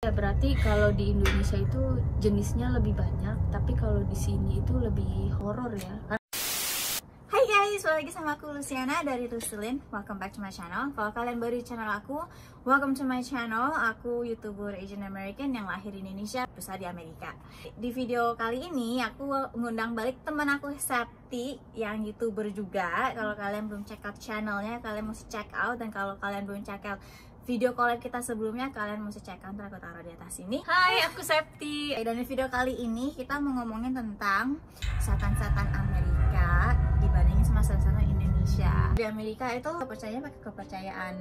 Ya berarti kalau di Indonesia itu jenisnya lebih banyak, tapi kalau di sini itu lebih horor ya. Hai guys, balik lagi sama aku Luciana dari Lucilin. Welcome back to my channel. Kalau kalian baru di channel aku, welcome to my channel. Aku YouTuber Asian American yang lahir di Indonesia, besar di Amerika. Di video kali ini aku ngundang balik teman aku Septi yang YouTuber juga. Kalau kalian belum check out channelnya, kalian mesti check out. Dan kalau kalian belum check out video collab kita sebelumnya, kalian mesti cek kan, aku taruh di atas sini. Hai, aku Septi. Dan di video kali ini kita mau ngomongin tentang setan-setan Amerika dibandingin sama setan-setan Indonesia. Di Amerika itu kepercayaan pakai kepercayaan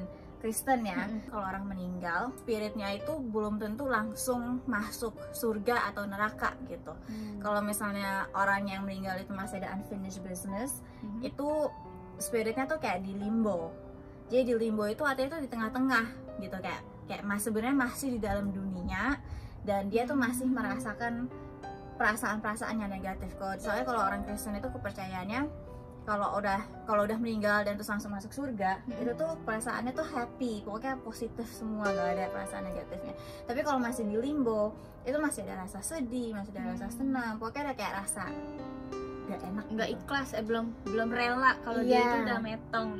Kristen ya. Kalau orang meninggal, spiritnya itu belum tentu langsung masuk surga atau neraka gitu. Kalau misalnya orang yang meninggal itu masih ada unfinished business, itu spiritnya tuh kayak di limbo. Jadi di limbo itu artinya tuh di tengah-tengah gitu, kayak sebenarnya masih di dalam dunia dan dia tuh masih merasakan perasaan-perasaan yang negatif. Soalnya kalau orang Kristen itu kepercayaannya kalau udah meninggal dan terus langsung masuk surga, itu tuh perasaannya tuh happy, pokoknya positif semua, gak ada perasaan negatifnya. Tapi kalau masih di limbo, itu masih ada rasa sedih, masih ada rasa senang, pokoknya ada kayak rasa gak enak, Nggak ikhlas, belum rela kalau dia itu udah metong.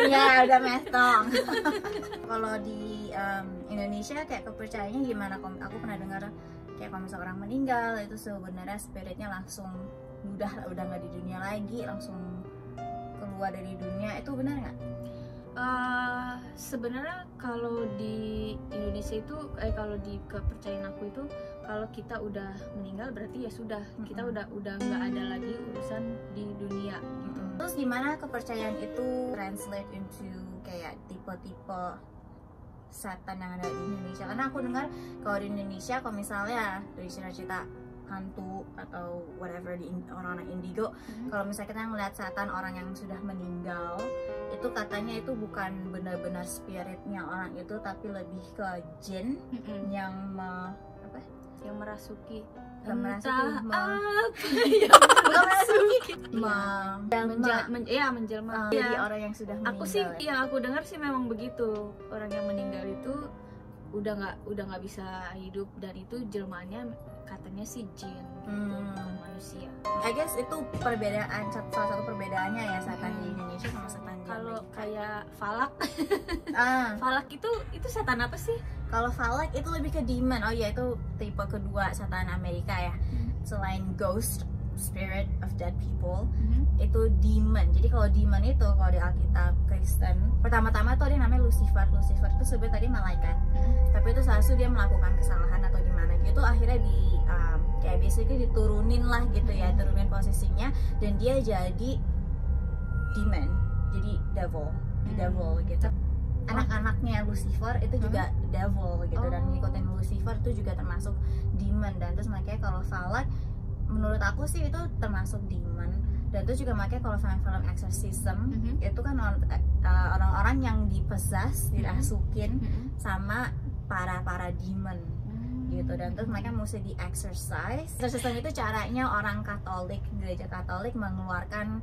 Iya, udah metong. Kalau di Indonesia kayak kepercayaannya gimana? Aku pernah dengar kayak kalau misalnya orang meninggal itu sebenarnya spiritnya langsung udah nggak di dunia lagi, langsung keluar dari dunia. Itu benar nggak? Sebenarnya kalau di Indonesia itu kalau di kepercayaan aku itu kalau kita udah meninggal berarti ya sudah, kita udah nggak ada lagi urusan di dunia gitu. Terus gimana kepercayaan itu translate into kayak tipe-tipe setan yang ada di Indonesia? Karena aku dengar kalau di Indonesia, kalau misalnya dari cerita-cerita hantu atau whatever di orang-orang indigo, kalau misalnya kita ngeliat setan orang yang sudah meninggal, itu katanya itu bukan benar-benar spiritnya orang itu, tapi lebih ke jin yang merasuki menjelma jadi orang yang sudah meninggal. Aku sih yang aku dengar sih memang begitu, orang yang meninggal itu udah nggak bisa hidup dan itu jelmaannya katanya sih jin, bukan manusia. I guess itu perbedaan, salah satu perbedaannya ya setan di Indonesia sama setan di Kalau Amerika. kayak falak, falak itu setan apa sih? Kalau falak itu lebih ke demon. Oh ya, itu tipe kedua setan Amerika ya. Selain ghost, spirit of dead people, itu demon. Jadi kalau demon itu kalau di Alkitab Kristen, pertama-tama tuh dia namanya Lucifer. Lucifer itu sebenarnya tadi malaikat. Tapi itu salah satu dia melakukan kesalahan atau gimana gitu, akhirnya kayak basically diturunin lah gitu ya, turunin posisinya dan dia jadi demon, jadi devil gitu. Anak-anaknya Lucifer itu juga devil gitu, dan ngikutin Lucifer itu juga termasuk demon. Dan terus makanya kalau falak menurut aku sih itu termasuk demon. Dan itu juga makanya kalau film exorcism itu kan orang-orang yang dipossess, dirasukin sama para demon gitu. Dan terus mereka mesti di exorcise. Exorcism itu caranya orang Katolik, gereja Katolik mengeluarkan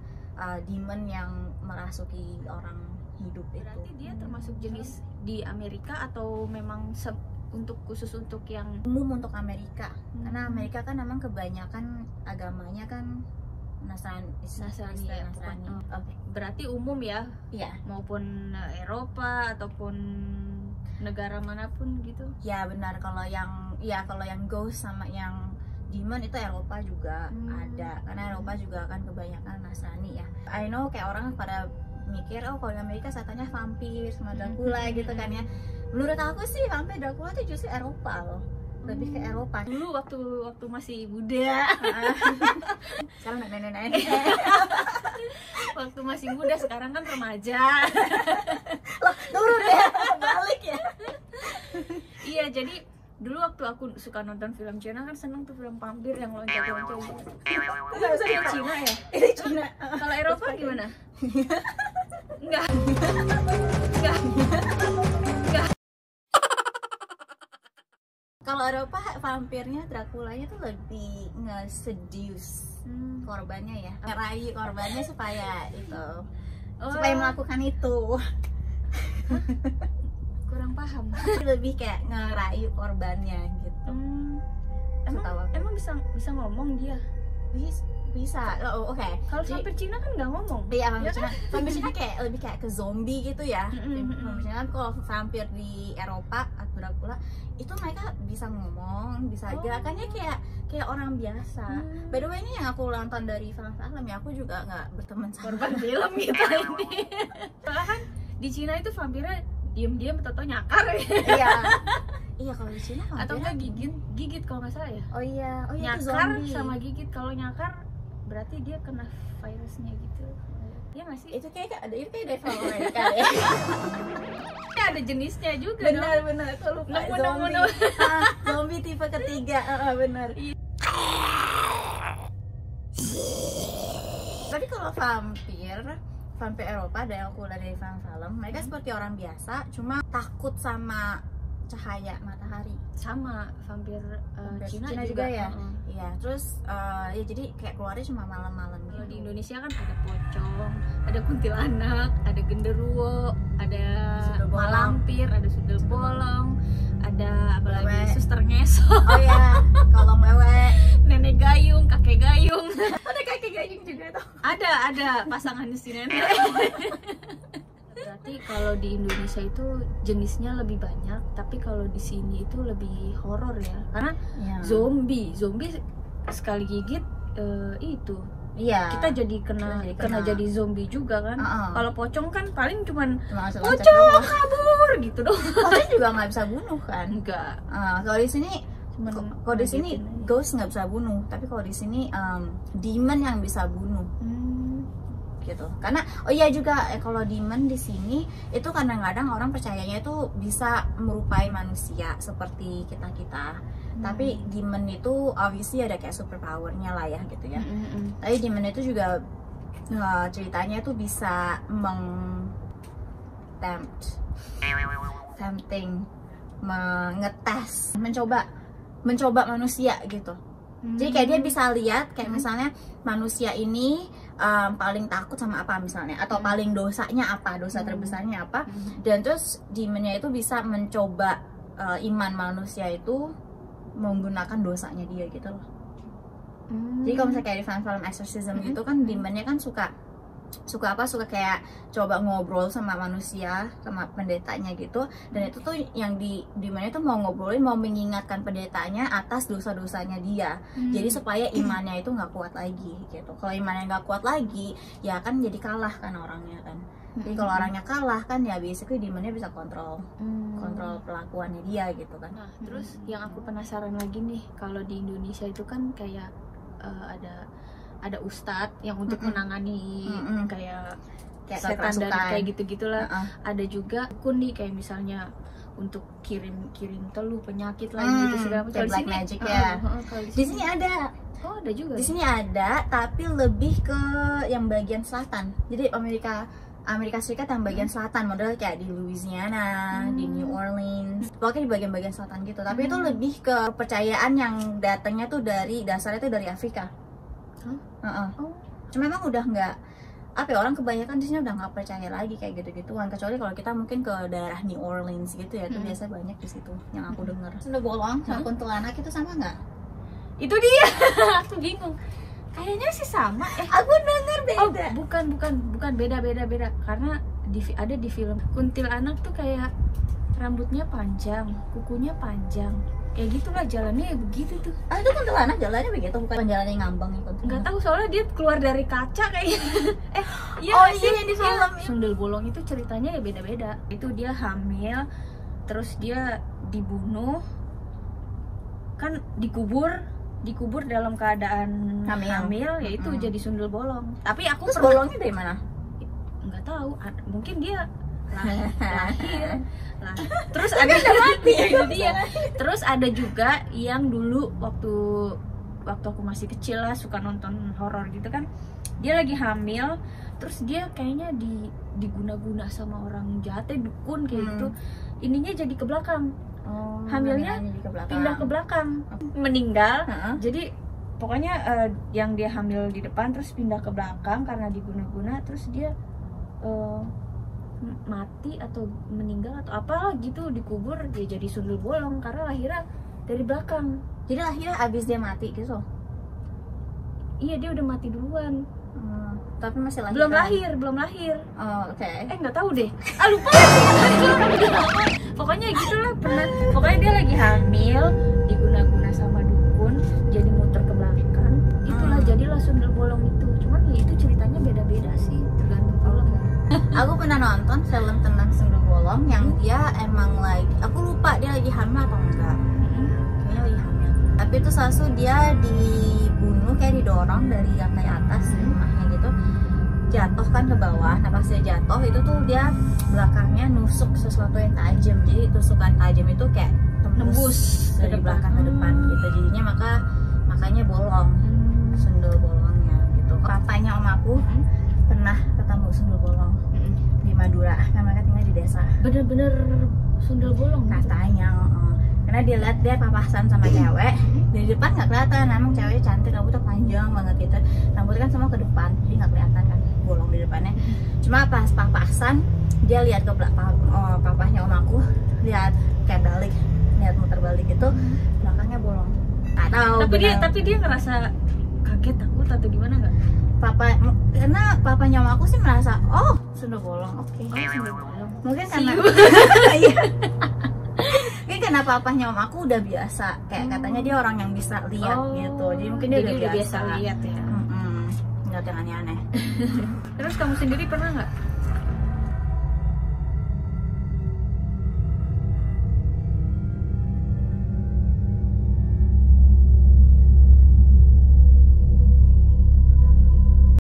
demon yang merasuki orang hidup. Berarti dia termasuk jenis di Amerika atau memang khusus untuk yang umum untuk Amerika? Karena Amerika kan memang kebanyakan agamanya kan Nasrani. Berarti umum ya? Iya. Maupun Eropa ataupun negara manapun gitu? Ya benar. Kalau yang ghost sama yang demon itu Eropa juga ada, karena Eropa juga kan kebanyakan Nasrani ya. I know kayak orang pada mikir, oh kalau di Amerika setannya vampir sama Dracula gitu kan ya. Menurut aku sih vampir Dracula itu justru Eropa loh, lebih ke Eropa. Dulu waktu masih muda. Sekarang nenek-nenek. Waktu masih muda, sekarang kan remaja. Loh, turun ya, balik ya. Iya, jadi dulu waktu aku suka nonton film Cina kan seneng tuh film vampir yang loncat-loncat gitu. Itu Cina ya? Itu Cina. Kalau Eropa gimana? Enggak. Kalau Eropa vampirnya Draculanya tuh lebih nge-seduce korbannya ya, ngerayu korbannya supaya itu, supaya melakukan itu. Kurang kurang paham. Lebih kayak ngerayu korbannya gitu. Emang bisa ngomong dia? Bisa. Oh, oke. Kalau vampir Cina kan nggak ngomong. Iya, vampir Cina kayak lebih kayak ke zombie gitu ya. Vampir Cina kan kalau vampir di Eropa atau Dracula itu mereka bisa ngomong, bisa gerakannya kayak orang biasa. By the way, ini yang aku nonton dari film-film ya, aku juga nggak berteman sama Korban film kita ini. Soalnya kan di Cina itu vampirnya diem-diem atau nyakar. Iya, kalau di Cina atau enggak gigit kalau nggak salah ya. Oh iya, nyakar sama gigit. Kalau nyakar berarti dia kena virusnya gitu. Iya nggak sih? Itu kayak dari film Amerika ya. Ada jenisnya juga. Benar kalau zombie. Zombie tipe ketiga. Benar. Tapi kalau vampir Eropa ada yang aku lihat dari film-film, mereka seperti orang biasa, cuma takut sama cahaya matahari. Sama vampir Cina juga ya. Iya, terus ya jadi kayak keluarnya cuma malam-malam gitu. Kalau di Indonesia kan ada pocong, ada kuntilanak, ada genderuwo, ada malampir, ada sundel bolong, ada apa lagi, suster ngesot. Oh ya, kolong wewe, nenek gayung, kakek gayung. Ada kakek gayung juga tuh. Ada pasangan si nenek. Berarti kalau di Indonesia itu jenisnya lebih banyak, tapi kalau di sini itu lebih horor ya, karena zombie sekali gigit itu kita jadi kena jadi zombie juga kan. Kalau pocong kan paling cuman pocong kabur gitu doang. Pocong juga nggak bisa bunuh kan? Enggak. Kalau di sini ghost nggak bisa bunuh, tapi kalau di sini demon yang bisa bunuh. Gitu. Karena juga kalau demon di sini itu kadang-kadang orang percayanya itu bisa merupai manusia seperti kita. Tapi demon itu obviously ada kayak super powernya lah ya gitu ya. Tapi demon itu juga ceritanya itu bisa tempting, mengetes, mencoba manusia gitu. Jadi kayak dia bisa lihat kayak misalnya manusia ini paling takut sama apa misalnya, atau paling dosanya apa, dosa terbesarnya apa, dan terus demonnya itu bisa mencoba iman manusia itu menggunakan dosanya dia gitu loh. Jadi kalau misalnya kayak di film-film exorcism gitu kan, demonnya kan suka kayak coba ngobrol sama manusia, sama pendetanya gitu, dan itu tuh yang dimana itu mau ngobrolin, mau mengingatkan pendetanya atas dosa-dosanya dia. Jadi supaya imannya itu nggak kuat lagi gitu. Kalau imannya nggak kuat lagi ya kan jadi kalah kan orangnya kan. Jadi kalau orangnya kalah kan ya basically demonnya bisa kontrol perlakuannya dia gitu kan. Nah terus yang aku penasaran lagi nih, kalau di Indonesia itu kan kayak ada ustadz yang untuk menangani kayak setan dan kayak gitu-gitulah. Ada juga dukun nih, kayak misalnya untuk kirim teluh penyakit lagi gitu segala macam. Black magic ya. Di sini ada. Oh ada juga. Di sini ada, tapi lebih ke yang bagian selatan. Jadi Amerika Serikat yang bagian selatan, model kayak di Louisiana, di New Orleans, pokoknya di bagian-bagian selatan gitu. Tapi itu lebih ke kepercayaan yang datangnya tuh dasarnya tuh dari Afrika. Cuma memang udah nggak orang kebanyakan di sini udah nggak percaya lagi kayak gitu-gituan, kecuali kalau kita mungkin ke daerah New Orleans gitu ya, itu biasa banyak di situ yang aku dengar. Sundel bolong sama kuntilanak itu sama nggak? Itu dia. Aku bingung. Kayaknya sih sama. Aku dengar beda. Bukan beda. Karena ada di film kuntilanak tuh kayak rambutnya panjang, kukunya panjang. Kayak gitulah jalannya begitu tuh. Itu kuntilanak jalannya begitu, bukan jalannya ngambang ya kuntilanak. Nggak tahu, soalnya dia keluar dari kaca kayaknya. Iya yang di film. Sundel bolong itu ceritanya ya beda-beda. Itu dia hamil, terus dia dibunuh, kan dikubur dalam keadaan hamil ya itu jadi sundel bolong. Tapi aku terus bolongnya dari mana? Nggak tahu, mungkin dia lahir. Terus ada mati itu dia. Terus ada juga yang dulu waktu aku masih kecil lah, suka nonton horor gitu kan, dia lagi hamil, terus dia kayaknya diguna-guna sama orang jahatnya, dukun kayak gitu, ininya jadi ke belakang. Hamilnya pindah ke belakang, meninggal. Jadi pokoknya yang dia hamil di depan terus pindah ke belakang karena diguna-guna, terus dia mati atau meninggal atau apalah gitu, dikubur dia jadi sundel bolong karena lahirnya dari belakang. Jadi lahirnya abis dia mati gitu? Iya, dia udah mati duluan. Tapi masih lahir? Belum lahir. Oh, oke. Nggak tahu deh. Lupa lagi. Pokoknya gitulah, pokoknya dia lagi hamil, diguna-guna sama dukun, jadi muter ke belakang. Itulah jadilah sundel bolong itu. Cuman ya itu ceritanya beda-beda sih, tergantung film. Aku pernah nonton film tentang sundel bolong yang dia emang aku lupa dia lagi hamil atau enggak. Kayaknya lagi hamil. Tapi itu Sasu dia dibunuh, kayak didorong dari lantai atas rumahnya gitu, jatuh kan ke bawah. Nah pas dia jatuh itu tuh dia belakangnya nusuk sesuatu yang tajam, jadi tusukan tajam itu kayak tembus dari belakang ke depan gitu, jadinya makanya bolong, sundel bolongnya gitu. Papanya om aku pernah ketemu sundel bolong di Madura, kan mereka tinggal di desa. Bener-bener sundel bolong katanya. Karena dia lihat dia papasan sama cewek dari depan nggak kelihatan, emang ceweknya cantik, rambutnya panjang banget gitu, rambutnya kan semua ke depan jadi nggak kelihatan kan bolong di depannya. Cuma pas papasan dia lihat ke belakang, papahnya om aku lihat kayak balik, lihat muter balik gitu, belakangnya bolong. Nggak tahu. Tapi dia ngerasa kaget, takut atau gimana nggak? Karena papanya om aku sih merasa sudah bolong, oke. Sundel bolong. Mungkin karena karena papahnya om aku udah biasa, kayak katanya dia orang yang bisa lihat gitu, jadi mungkin dia udah biasa lihat ya. nggak ada yang aneh-aneh. Terus kamu sendiri pernah nggak